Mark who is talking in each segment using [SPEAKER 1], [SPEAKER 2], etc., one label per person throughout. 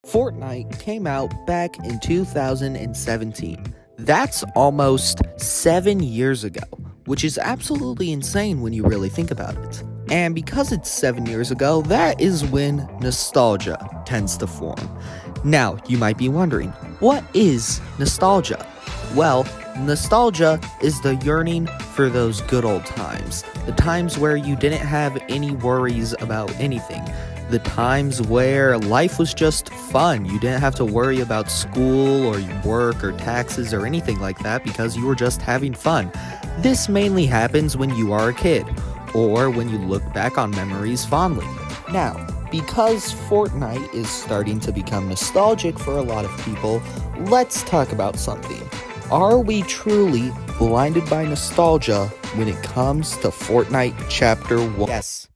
[SPEAKER 1] Fortnite came out back in 2017. That's almost 7 years ago, which is absolutely insane when you really think about it. And because it's 7 years ago, that is when nostalgia tends to form. Now, you might be wondering, what is nostalgia? Well, nostalgia is the yearning for those good old times. The times where you didn't have any worries about anything. The times where life was just fun. You didn't have to worry about school or work or taxes or anything like that because you were just having fun. This mainly happens when you are a kid or when you look back on memories fondly. Now, because Fortnite is starting to become nostalgic for a lot of people, let's talk about something. Are we truly blinded by nostalgia when it comes to Fortnite Chapter 1? Yes.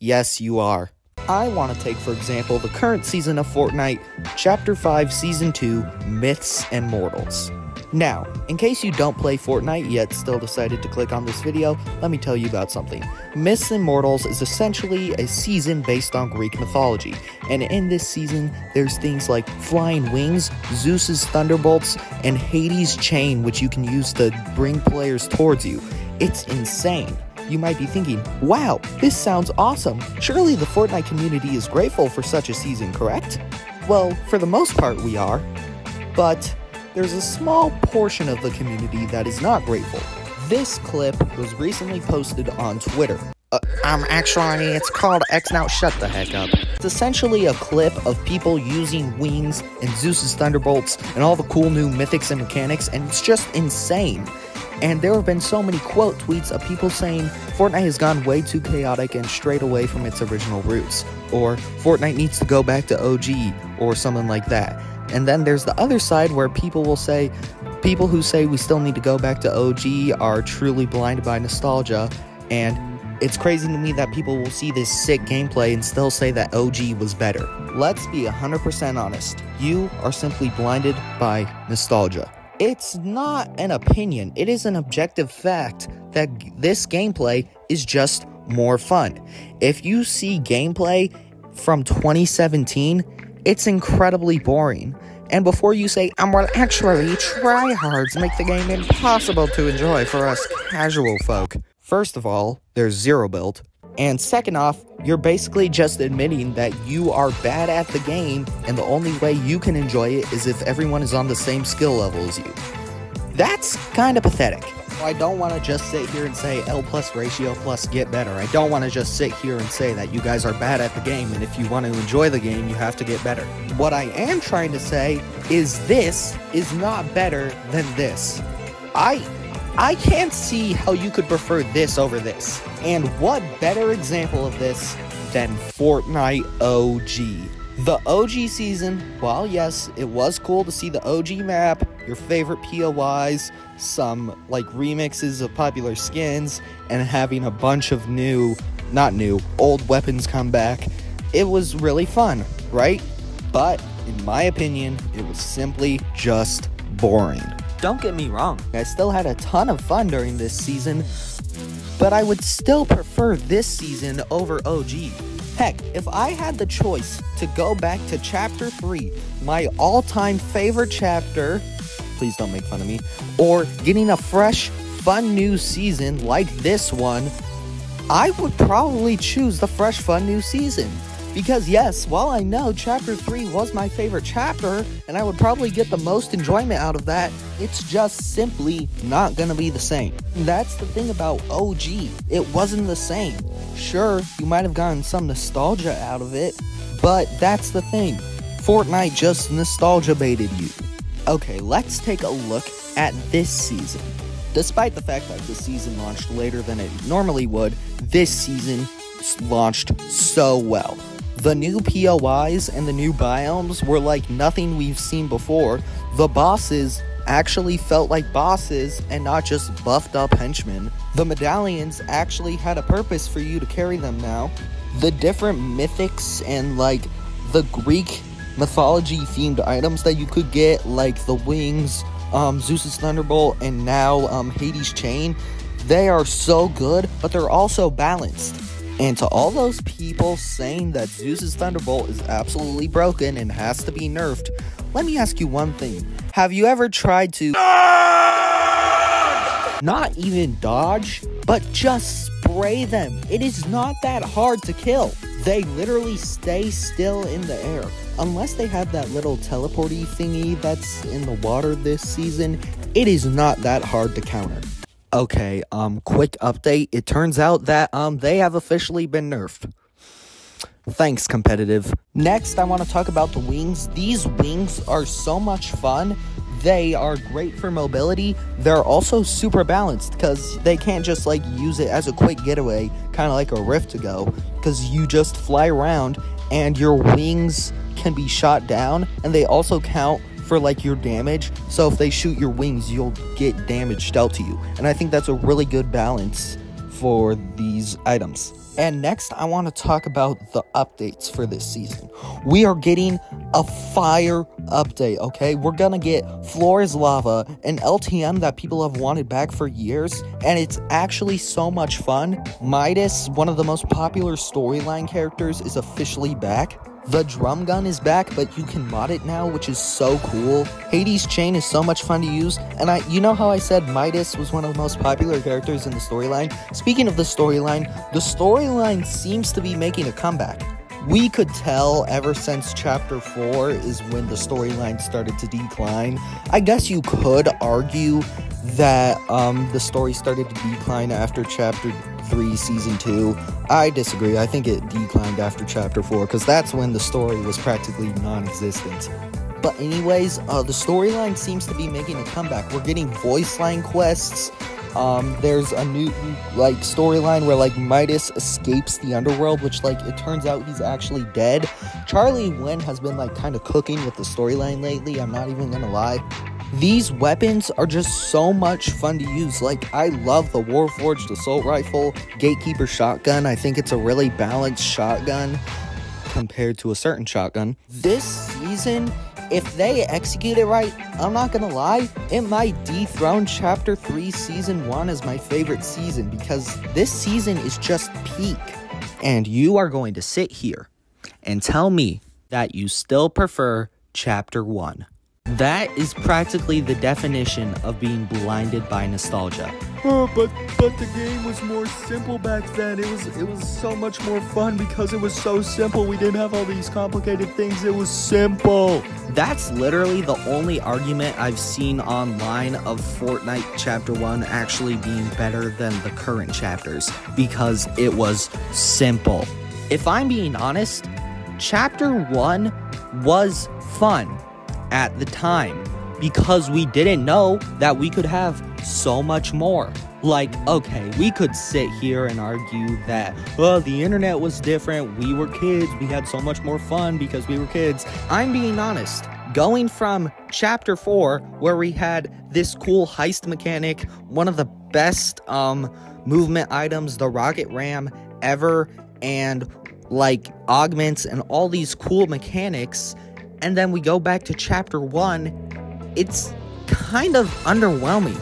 [SPEAKER 1] Yes, you are. I want to take, for example, the current season of Fortnite, Chapter 5, Season 2, Myths and Mortals. Now, in case you don't play Fortnite yet still decided to click on this video, let me tell you about something. Myths and Mortals is essentially a season based on Greek mythology, and in this season, there's things like flying wings, Zeus's thunderbolts, and Hades' chain, which you can use to bring players towards you. It's insane. You might be thinking, wow, this sounds awesome. Surely the Fortnite community is grateful for such a season, correct? Well, for the most part we are, but there's a small portion of the community that is not grateful. This clip was recently posted on Twitter. Actually, it's called X Now, shut the heck up. It's essentially a clip of people using wings and Zeus's thunderbolts and all the cool new mythics and mechanics, and it's just insane. And there have been so many quote tweets of people saying Fortnite has gone way too chaotic and strayed away from its original roots, or Fortnite needs to go back to OG, or something like that. And then there's the other side where people who say we still need to go back to OG are truly blinded by nostalgia, and it's crazy to me that people will see this sick gameplay and still say that OG was better. Let's be 100% honest. You are simply blinded by nostalgia. It's not an opinion, it is an objective fact that this gameplay is just more fun. If you see gameplay from 2017, it's incredibly boring. And before you say, well, actually, tryhards make the game impossible to enjoy for us casual folk. First of all, there's zero build. And second off, you're basically just admitting that you are bad at the game, and the only way you can enjoy it is if everyone is on the same skill level as you. That's kind of pathetic. I don't want to just sit here and say L plus ratio plus get better. I don't want to just sit here and say that you guys are bad at the game, and if you want to enjoy the game, you have to get better. What I am trying to say is this is not better than this. I can't see how you could prefer this over this. And what better example of this than Fortnite OG? The OG season, while yes, it was cool to see the OG map, your favorite POIs, some like remixes of popular skins, and having a bunch of old weapons come back. It was really fun, right? But in my opinion, it was simply just boring. Don't get me wrong, I still had a ton of fun during this season, but I would still prefer this season over OG. Heck, if I had the choice to go back to Chapter 3, my all-time favorite chapter, please don't make fun of me, or getting a fresh, fun new season like this one, I would probably choose the fresh, fun new season. Because yes, while I know Chapter 3 was my favorite chapter, and I would probably get the most enjoyment out of that, it's just simply not gonna be the same. That's the thing about OG, it wasn't the same. Sure, you might have gotten some nostalgia out of it, but that's the thing. Fortnite just nostalgia baited you. Okay, let's take a look at this season. Despite the fact that this season launched later than it normally would, this season launched so well. The new POIs and the new biomes were like nothing we've seen before. The bosses actually felt like bosses and not just buffed up henchmen. The medallions actually had a purpose for you to carry them now. The different mythics and like the Greek mythology themed items that you could get, like the wings, Zeus's thunderbolt, and now Hades' chain, they are so good, but they're also balanced. And to all those people saying that Zeus's Thunderbolt is absolutely broken and has to be nerfed, let me ask you one thing. Have you ever tried to not even dodge, but just spray them? It is not that hard to kill. They literally stay still in the air. Unless they have that little teleporty thingy that's in the water this season, it is not that hard to counter. Okay, quick update. It turns out that, they have officially been nerfed. Thanks, competitive. Next, I want to talk about the wings. These wings are so much fun. They are great for mobility. They're also super balanced because they can't just, like, use it as a quick getaway, kind of like a Rift to go, because you just fly around and your wings can be shot down, and they also count for like your damage. So if they shoot your wings, you'll get damage dealt to you, and I think that's a really good balance for these items. And next, I want to talk about the updates for this season. We are getting a fire update, okay? We're gonna get Floor is Lava, an LTM that people have wanted back for years, and it's actually so much fun. Midas, one of the most popular storyline characters, is officially back. The drum gun is back, but you can mod it now, which is so cool. Hades' chain is so much fun to use, and you know how I said Midas was one of the most popular characters in the storyline? Speaking of the storyline seems to be making a comeback. We could tell ever since Chapter 4 is when the storyline started to decline. I guess you could argue that the story started to decline after Chapter 3 Season 2. I disagree. I think it declined after Chapter 4 because that's when the story was practically non-existent. But anyways, the storyline seems to be making a comeback. We're getting voice line quests. There's a new, like, storyline where, like, Midas escapes the underworld, which, like, it turns out he's actually dead. Charlie Nguyen has been, like, kind of cooking with the storyline lately, I'm not even gonna lie. These weapons are just so much fun to use. Like, I love the Warforged Assault Rifle, Gatekeeper Shotgun. I think it's a really balanced shotgun compared to a certain shotgun. This season, if they execute it right, I'm not gonna lie, it might dethrone Chapter 3 Season 1 as my favorite season, because this season is just peak. And you are going to sit here and tell me that you still prefer Chapter 1. That is practically the definition of being blinded by nostalgia. Oh, but the game was more simple back then. It was so much more fun because it was so simple. We didn't have all these complicated things. It was simple. That's literally the only argument I've seen online of Fortnite Chapter 1 actually being better than the current chapters, because it was simple. If I'm being honest, Chapter 1 was fun at the time, because we didn't know that we could have so much more. Like, okay, we could sit here and argue that, well, the internet was different, we were kids, we had so much more fun because we were kids. I'm being honest. Going from Chapter 4, where we had this cool heist mechanic, one of the best movement items, the rocket ram ever, and like augments and all these cool mechanics, and then we go back to Chapter 1, it's kind of underwhelming.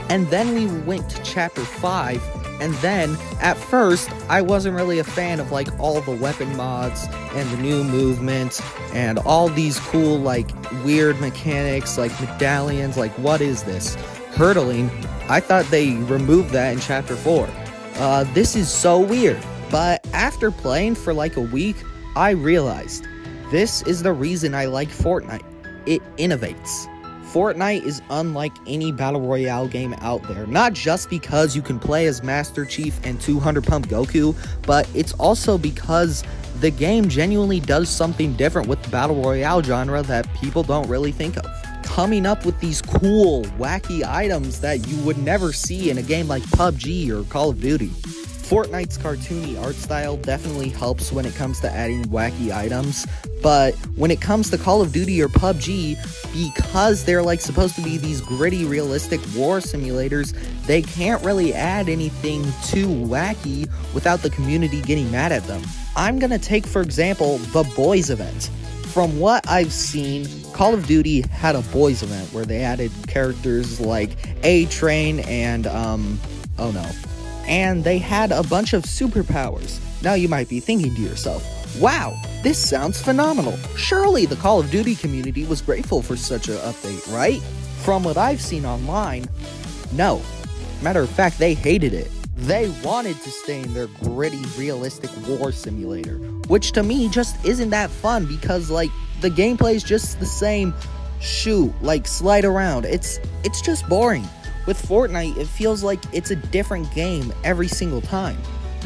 [SPEAKER 1] And then we went to Chapter 5, and then, at first, I wasn't really a fan of, like, all the weapon mods, and the new movement, and all these cool, like, weird mechanics, like medallions, like, what is this? Hurdling, I thought they removed that in Chapter 4. This is so weird. But after playing for, like, a week, I realized this is the reason I like Fortnite. It innovates. Fortnite is unlike any Battle Royale game out there. Not just because you can play as Master Chief and 200 Pump Goku, but it's also because the game genuinely does something different with the Battle Royale genre that people don't really think of. Coming up with these cool, wacky items that you would never see in a game like PUBG or Call of Duty. Fortnite's cartoony art style definitely helps when it comes to adding wacky items, but when it comes to Call of Duty or PUBG, because they're like supposed to be these gritty, realistic war simulators, they can't really add anything too wacky without the community getting mad at them. I'm gonna take, for example, the Boys event. From what I've seen, Call of Duty had a Boys event where they added characters like A-Train and, and they had a bunch of superpowers. Now you might be thinking to yourself, wow, this sounds phenomenal. Surely the Call of Duty community was grateful for such an update, right? From what I've seen online, no. Matter of fact, they hated it. They wanted to stay in their gritty, realistic war simulator, which to me just isn't that fun because, like, the gameplay is just the same. Shoot, like, slide around. It's just boring. With Fortnite, it feels like it's a different game every single time.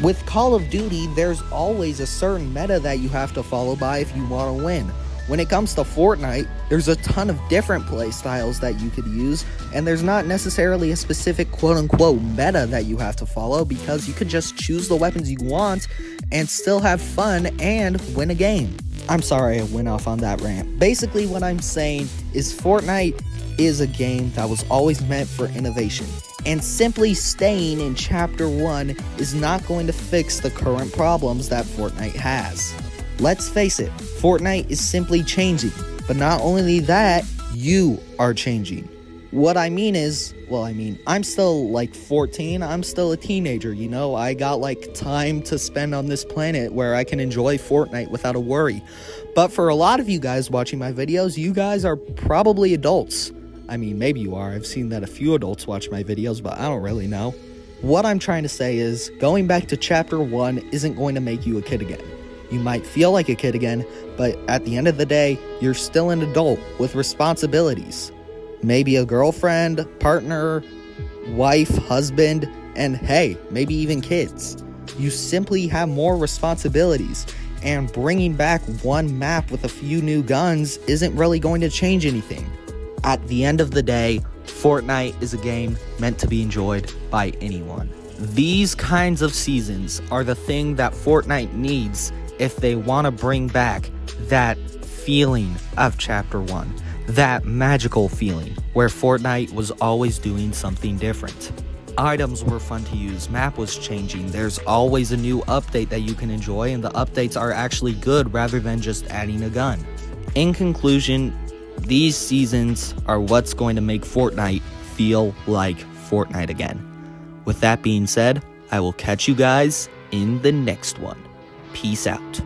[SPEAKER 1] With Call of Duty, there's always a certain meta that you have to follow by if you want to win. When it comes to Fortnite, there's a ton of different play styles that you could use, and there's not necessarily a specific quote-unquote meta that you have to follow because you could just choose the weapons you want and still have fun and win a game. I'm sorry I went off on that rant. Basically, what I'm saying is Fortnite is a game that was always meant for innovation, and simply staying in Chapter 1 is not going to fix the current problems that Fortnite has. Let's face it, Fortnite is simply changing, but not only that, you are changing. What I mean is, I'm still like 14, I'm still a teenager, you know, I got like time to spend on this planet where I can enjoy Fortnite without a worry. But for a lot of you guys watching my videos, you guys are probably adults. I mean, maybe you are, I've seen that a few adults watch my videos, but I don't really know. What I'm trying to say is, going back to Chapter 1 isn't going to make you a kid again. You might feel like a kid again, but at the end of the day, you're still an adult with responsibilities. Maybe a girlfriend, partner, wife, husband, and hey, maybe even kids. You simply have more responsibilities, and bringing back one map with a few new guns isn't really going to change anything. At the end of the day, Fortnite is a game meant to be enjoyed by anyone. These kinds of seasons are the thing that Fortnite needs if they want to bring back that feeling of Chapter 1, that magical feeling where Fortnite was always doing something different. Items were fun to use, map was changing, there's always a new update that you can enjoy, and the updates are actually good rather than just adding a gun. In conclusion, these seasons are what's going to make Fortnite feel like Fortnite again. With that being said, I will catch you guys in the next one. Peace out.